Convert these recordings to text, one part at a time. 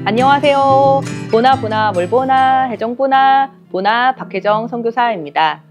안녕하세요. 보나 뭘 보나 혜정 보나 박혜정 선교사입니다.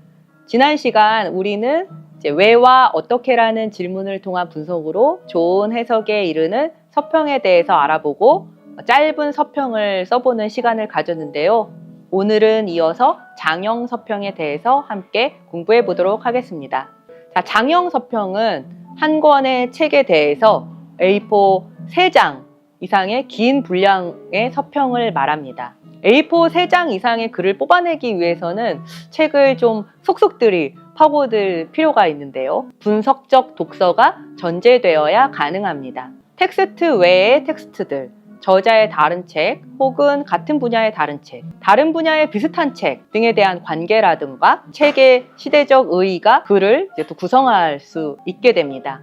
지난 시간 우리는 왜와 어떻게라는 질문을 통한 분석으로 좋은 해석에 이르는 서평에 대해서 알아보고 짧은 서평을 써보는 시간을 가졌는데요. 오늘은 이어서 장형 서평에 대해서 함께 공부해 보도록 하겠습니다. 자, 장형 서평은 한 권의 책에 대해서 A4 3장 이상의 긴 분량의 서평을 말합니다. A4 3장 이상의 글을 뽑아내기 위해서는 책을 좀 속속들이 파고들 필요가 있는데요. 분석적 독서가 전제되어야 가능합니다. 텍스트 외의 텍스트들, 저자의 다른 책 혹은 같은 분야의 다른 책, 다른 분야의 비슷한 책 등에 대한 관계라든가 책의 시대적 의의가 글을 또 구성할 수 있게 됩니다.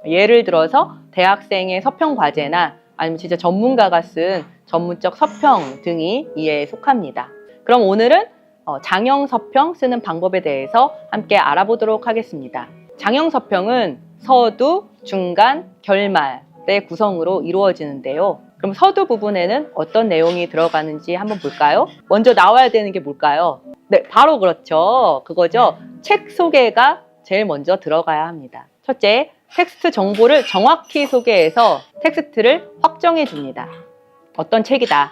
예를 들어서 대학생의 서평 과제나 아니면 진짜 전문가가 쓴 전문적 서평 등이 이에 속합니다. 그럼 오늘은 장형 서평 쓰는 방법에 대해서 함께 알아보도록 하겠습니다. 장형 서평은 서두, 중간, 결말의 구성으로 이루어지는데요. 그럼 서두 부분에는 어떤 내용이 들어가는지 한번 볼까요? 먼저 나와야 되는 게 뭘까요? 네, 바로 그렇죠. 그거죠. 책 소개가 제일 먼저 들어가야 합니다. 첫째, 텍스트 정보를 정확히 소개해서 텍스트를 확정해 줍니다. 어떤 책이다.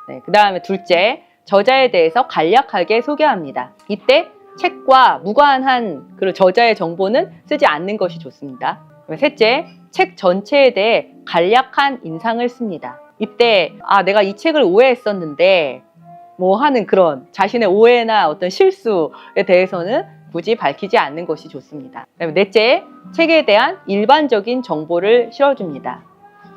네, 그 다음에 둘째, 저자에 대해서 간략하게 소개합니다. 이때 책과 무관한 그 저자의 정보는 쓰지 않는 것이 좋습니다. 셋째, 책 전체에 대해 간략한 인상을 씁니다. 이때 내가 이 책을 오해했었는데 하는 그런 자신의 오해나 어떤 실수에 대해서는 굳이 밝히지 않는 것이 좋습니다. 그다음에 넷째, 책에 대한 일반적인 정보를 실어줍니다.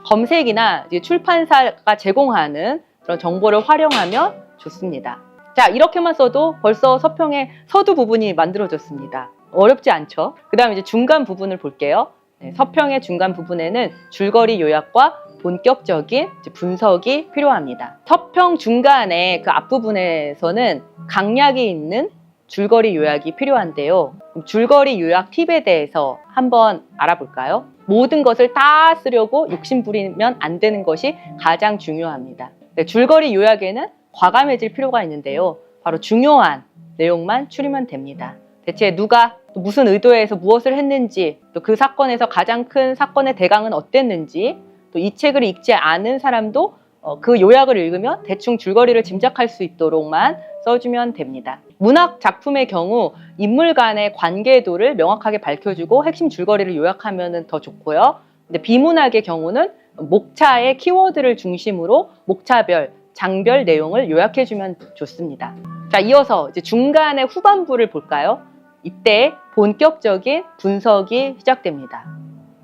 검색이나 출판사가 제공하는 그런 정보를 활용하면 좋습니다. 자, 이렇게만 써도 벌써 서평의 서두 부분이 만들어졌습니다. 어렵지 않죠? 그 다음에 중간 부분을 볼게요. 네, 서평의 중간 부분에는 줄거리 요약과 본격적인 분석이 필요합니다. 서평 중간에 그 앞부분에서는 강약이 있는 줄거리 요약이 필요한데요. 줄거리 요약 팁에 대해서 한번 알아볼까요? 모든 것을 다 쓰려고 욕심부리면 안 되는 것이 가장 중요합니다. 줄거리 요약에는 과감해질 필요가 있는데요. 바로 중요한 내용만 추리면 됩니다. 대체 누가 또 무슨 의도에서 무엇을 했는지, 또 그 사건에서 가장 큰 사건의 대강은 어땠는지, 또 이 책을 읽지 않은 사람도 그 요약을 읽으면 대충 줄거리를 짐작할 수 있도록만 써주면 됩니다. 문학 작품의 경우 인물 간의 관계도를 명확하게 밝혀주고 핵심 줄거리를 요약하면 더 좋고요. 근데 비문학의 경우는 목차의 키워드를 중심으로 목차별, 장별 내용을 요약해주면 좋습니다. 자, 이어서 이제 중간의 후반부를 볼까요? 이때 본격적인 분석이 시작됩니다.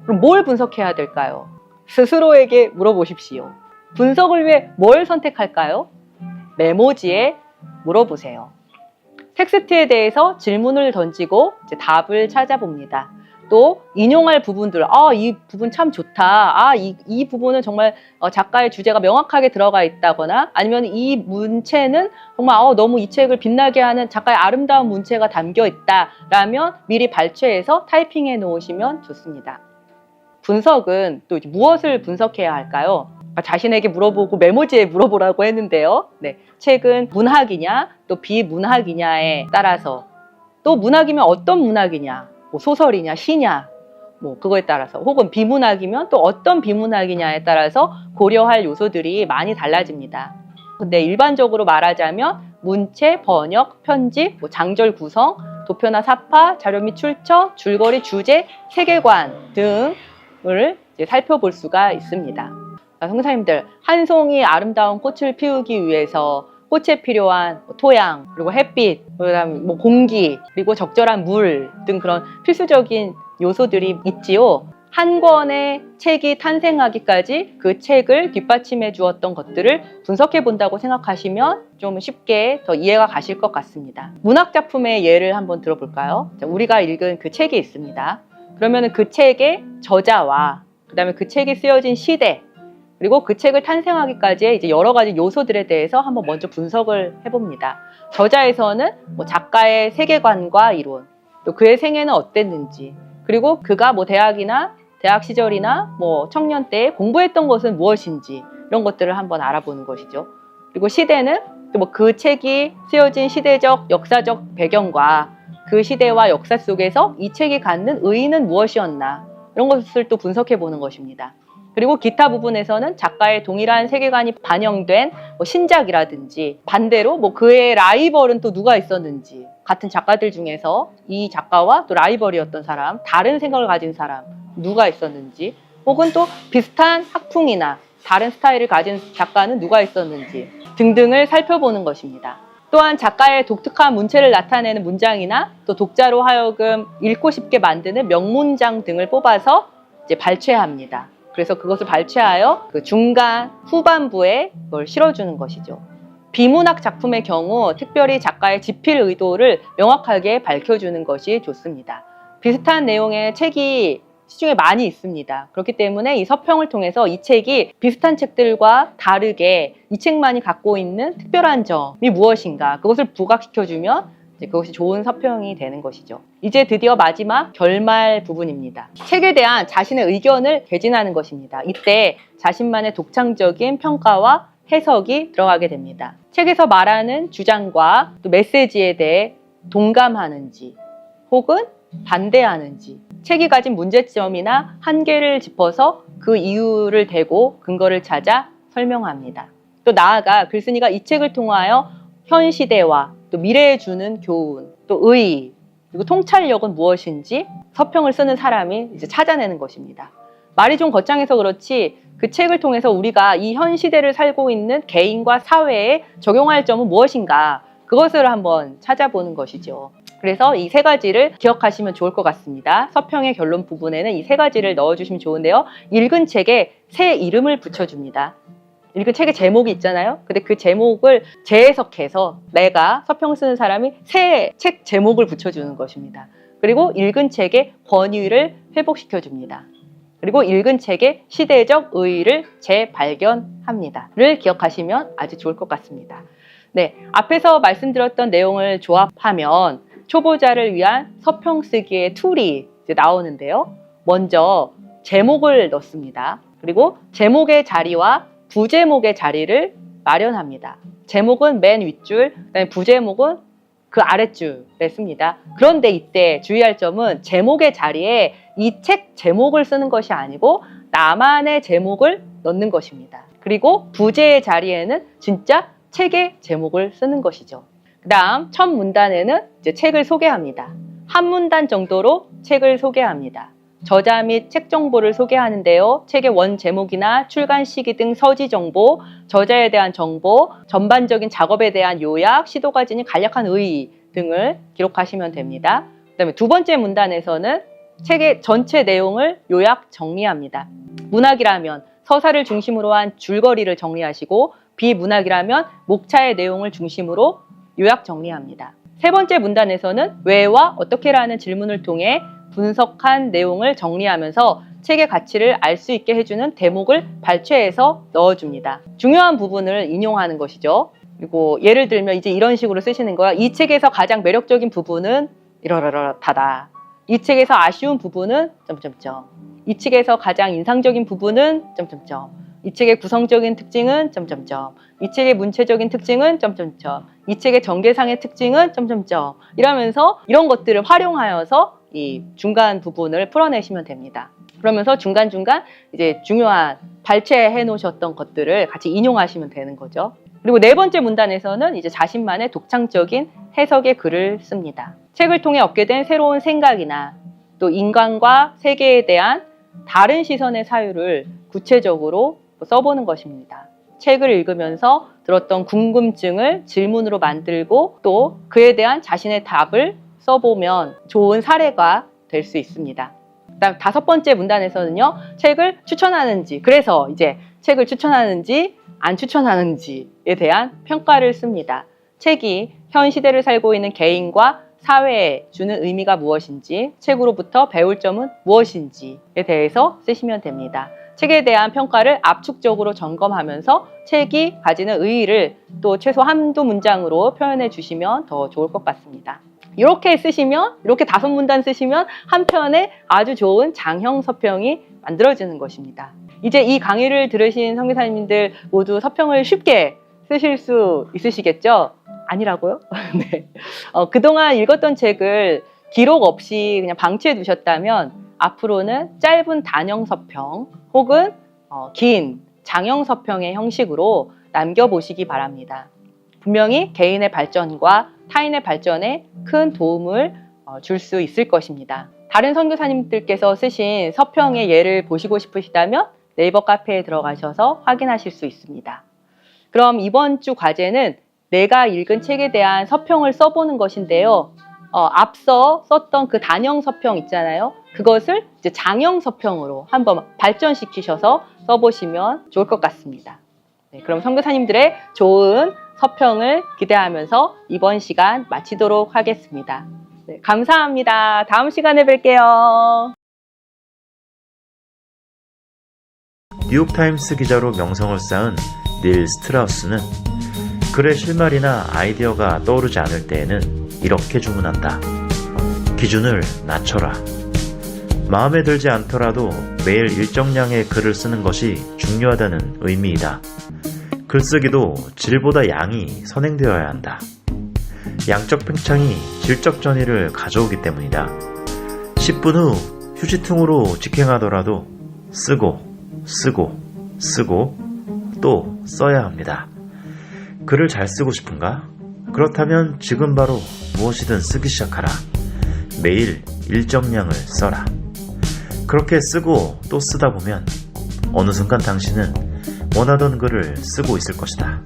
그럼 뭘 분석해야 될까요? 스스로에게 물어보십시오. 분석을 위해 뭘 선택할까요? 메모지에 물어보세요. 텍스트에 대해서 질문을 던지고 이제 답을 찾아봅니다. 또 인용할 부분들, 이 부분 참 좋다. 이 부분은 정말 작가의 주제가 명확하게 들어가 있다거나 아니면 이 문체는 정말 너무 이 책을 빛나게 하는 작가의 아름다운 문체가 담겨 있다라면 미리 발췌해서 타이핑해 놓으시면 좋습니다. 분석은 또 무엇을 분석해야 할까요? 자신에게 물어보고 메모지에 물어보라고 했는데요. 네, 책은 문학이냐 또 비문학이냐에 따라서, 또 문학이면 어떤 문학이냐, 소설이냐 시냐, 그거에 따라서, 혹은 비문학이면 또 어떤 비문학이냐에 따라서 고려할 요소들이 많이 달라집니다. 근데 일반적으로 말하자면 문체, 번역, 편집, 장절 구성, 도표나 사파, 자료 및 출처, 줄거리, 주제, 세계관 등을 살펴볼 수가 있습니다. 선생님들, 한 송이 아름다운 꽃을 피우기 위해서 꽃에 필요한 토양, 그리고 햇빛, 그다음에 공기, 그리고 적절한 물 등 그런 필수적인 요소들이 있지요. 한 권의 책이 탄생하기까지 그 책을 뒷받침해 주었던 것들을 분석해 본다고 생각하시면 좀 쉽게 더 이해가 가실 것 같습니다. 문학 작품의 예를 한번 들어볼까요? 자, 우리가 읽은 그 책이 있습니다. 그러면 그 책의 저자와 그다음에 그 책이 쓰여진 시대, 그리고 그 책을 탄생하기까지의 이제 여러 가지 요소들에 대해서 한번 먼저 분석을 해봅니다. 저자에서는 작가의 세계관과 이론, 또 그의 생애는 어땠는지, 그리고 그가 대학이나 대학 시절이나 청년 때 공부했던 것은 무엇인지, 이런 것들을 한번 알아보는 것이죠. 그리고 시대는 뭐 그 책이 쓰여진 시대적, 역사적 배경과 그 시대와 역사 속에서 이 책이 갖는 의의는 무엇이었나 이런 것을 또 분석해 보는 것입니다. 그리고 기타 부분에서는 작가의 동일한 세계관이 반영된 뭐 신작이라든지 반대로 뭐 그의 라이벌은 또 누가 있었는지 같은 작가들 중에서 이 작가와 또 라이벌이었던 사람, 다른 생각을 가진 사람 누가 있었는지 혹은 또 비슷한 학풍이나 다른 스타일을 가진 작가는 누가 있었는지 등등을 살펴보는 것입니다. 또한 작가의 독특한 문체를 나타내는 문장이나 또 독자로 하여금 읽고 싶게 만드는 명문장 등을 뽑아서 이제 발췌합니다. 그래서 그것을 발췌하여 그 중간 후반부에 그걸 실어주는 것이죠. 비문학 작품의 경우 특별히 작가의 집필 의도를 명확하게 밝혀주는 것이 좋습니다. 비슷한 내용의 책이 시중에 많이 있습니다. 그렇기 때문에 이 서평을 통해서 이 책이 비슷한 책들과 다르게 이 책만이 갖고 있는 특별한 점이 무엇인가 그것을 부각시켜주면 이제 그것이 좋은 서평이 되는 것이죠. 이제 드디어 마지막 결말 부분입니다. 책에 대한 자신의 의견을 개진하는 것입니다. 이때 자신만의 독창적인 평가와 해석이 들어가게 됩니다. 책에서 말하는 주장과 또 메시지에 대해 동감하는지 혹은 반대하는지 책이 가진 문제점이나 한계를 짚어서 그 이유를 대고 근거를 찾아 설명합니다. 또 나아가 글쓴이가 이 책을 통하여 현 시대와 또 미래에 주는 교훈, 또 의의, 그리고 통찰력은 무엇인지 서평을 쓰는 사람이 이제 찾아내는 것입니다. 말이 좀 거창해서 그렇지 그 책을 통해서 우리가 이 현 시대를 살고 있는 개인과 사회에 적용할 점은 무엇인가 그것을 한번 찾아보는 것이죠. 그래서 이 세 가지를 기억하시면 좋을 것 같습니다. 서평의 결론 부분에는 이 세 가지를 넣어주시면 좋은데요. 읽은 책에 새 이름을 붙여줍니다. 읽은 책의 제목이 있잖아요. 근데 그 제목을 재해석해서 내가 서평 쓰는 사람이 새 책 제목을 붙여주는 것입니다. 그리고 읽은 책의 권위를 회복시켜줍니다. 그리고 읽은 책의 시대적 의의를 재발견합니다. 를 기억하시면 아주 좋을 것 같습니다. 네, 앞에서 말씀드렸던 내용을 조합하면 초보자를 위한 서평 쓰기의 툴이 이제 나오는데요. 먼저 제목을 넣습니다. 그리고 제목의 자리와 부제목의 자리를 마련합니다. 제목은 맨 윗줄, 그다음에 부제목은 그 아랫줄에 씁니다. 그런데 이때 주의할 점은 제목의 자리에 이 책 제목을 쓰는 것이 아니고 나만의 제목을 넣는 것입니다. 그리고 부제의 자리에는 진짜 책의 제목을 쓰는 것이죠. 그 다음 첫 문단에는 이제 책을 소개합니다. 한 문단 정도로 책을 소개합니다. 저자 및 책 정보를 소개하는데요. 책의 원 제목이나 출간 시기 등 서지 정보, 저자에 대한 정보, 전반적인 작업에 대한 요약, 시도가 지닌 간략한 의의 등을 기록하시면 됩니다. 그다음에 두 번째 문단에서는 책의 전체 내용을 요약 정리합니다. 문학이라면 서사를 중심으로 한 줄거리를 정리하시고 비문학이라면 목차의 내용을 중심으로 요약 정리합니다. 세 번째 문단에서는 왜와 어떻게라는 질문을 통해 분석한 내용을 정리하면서 책의 가치를 알 수 있게 해주는 대목을 발췌해서 넣어줍니다. 중요한 부분을 인용하는 것이죠. 그리고 예를 들면 이제 이런 식으로 쓰시는 거야. 이 책에서 가장 매력적인 부분은 이러이러하다. 이 책에서 아쉬운 부분은 점점점. 이 책에서 가장 인상적인 부분은 점점점. 이 책의 구성적인 특징은 점점점. 이 책의 문체적인 특징은 점점점. 이 책의 전개상의 특징은 점점점. 이러면서 이런 것들을 활용하여서 이 중간 부분을 풀어내시면 됩니다. 그러면서 중간중간 이제 중요한 발췌해 놓으셨던 것들을 같이 인용하시면 되는 거죠. 그리고 네 번째 문단에서는 이제 자신만의 독창적인 해석의 글을 씁니다. 책을 통해 얻게 된 새로운 생각이나 또 인간과 세계에 대한 다른 시선의 사유를 구체적으로 써보는 것입니다. 책을 읽으면서 들었던 궁금증을 질문으로 만들고 또 그에 대한 자신의 답을 써보면 좋은 사례가 될 수 있습니다. 그다음 다섯 번째 문단에서는요, 책을 추천하는지, 그래서 이제 책을 추천하는지 안 추천하는지에 대한 평가를 씁니다. 책이 현 시대를 살고 있는 개인과 사회에 주는 의미가 무엇인지, 책으로부터 배울 점은 무엇인지에 대해서 쓰시면 됩니다. 책에 대한 평가를 압축적으로 점검하면서 책이 가지는 의의를 또 최소 한두 문장으로 표현해 주시면 더 좋을 것 같습니다. 이렇게 쓰시면, 이렇게 5문단 쓰시면 한 편의 아주 좋은 장형 서평이 만들어지는 것입니다. 이제 이 강의를 들으신 선교사님들 모두 서평을 쉽게 쓰실 수 있으시겠죠? 아니라고요? 네. 그동안 읽었던 책을 기록 없이 그냥 방치해 두셨다면 앞으로는 짧은 단형 서평 혹은 긴 장형 서평의 형식으로 남겨보시기 바랍니다. 분명히 개인의 발전과 타인의 발전에 큰 도움을 줄 수 있을 것입니다. 다른 선교사님들께서 쓰신 서평의 예를 보시고 싶으시다면 네이버 카페에 들어가셔서 확인하실 수 있습니다. 그럼 이번 주 과제는 내가 읽은 책에 대한 서평을 써보는 것인데요. 앞서 썼던 그 단형 서평 있잖아요. 그것을 이제 장형 서평으로 한번 발전시키셔서 써보시면 좋을 것 같습니다. 네, 그럼 선교사님들의 좋은 서평을 기대하면서 이번 시간 마치도록 하겠습니다. 네, 감사합니다. 다음 시간에 뵐게요. 뉴욕타임스 기자로 명성을 쌓은 닐 스트라우스는 글의 실말이나 아이디어가 떠오르지 않을 때에는 이렇게 주문한다. 기준을 낮춰라. 마음에 들지 않더라도 매일 일정량의 글을 쓰는 것이 중요하다는 의미이다. 글쓰기도 질보다 양이 선행되어야 한다. 양적 팽창이 질적 전이를 가져오기 때문이다. 10분 후 휴지통으로 직행하더라도 쓰고 또 써야 합니다. 글을 잘 쓰고 싶은가? 그렇다면 지금 바로 무엇이든 쓰기 시작하라. 매일 일정량을 써라. 그렇게 쓰고 또 쓰다 보면 어느 순간 당신은 원하던 글을 쓰고 있을 것이다.